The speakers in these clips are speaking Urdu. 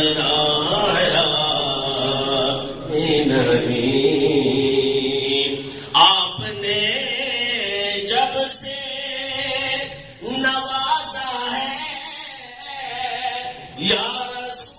بنایا ہی نہیں، آپ نے جب سے نوازا ہے یا رسول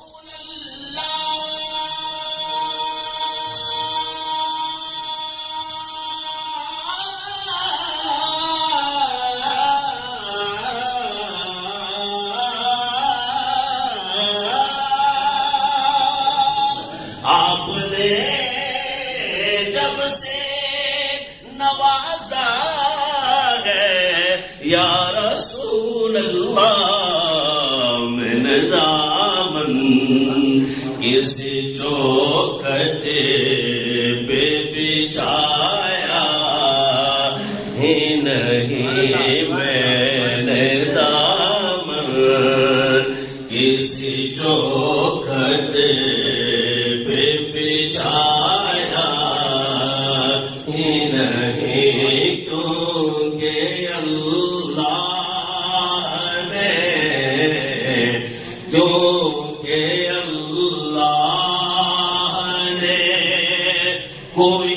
آپ نے جب سے نوازا ہے یا رسول اللہ، میں نے دامن کسی چوکھٹے پہ بچھایا ہی نہیں، میں نے دامن کسی چوکھٹے پہ بچھایا ہی نہیں، کیونکہ اللہ نے، کیونکہ اللہ نے کوئی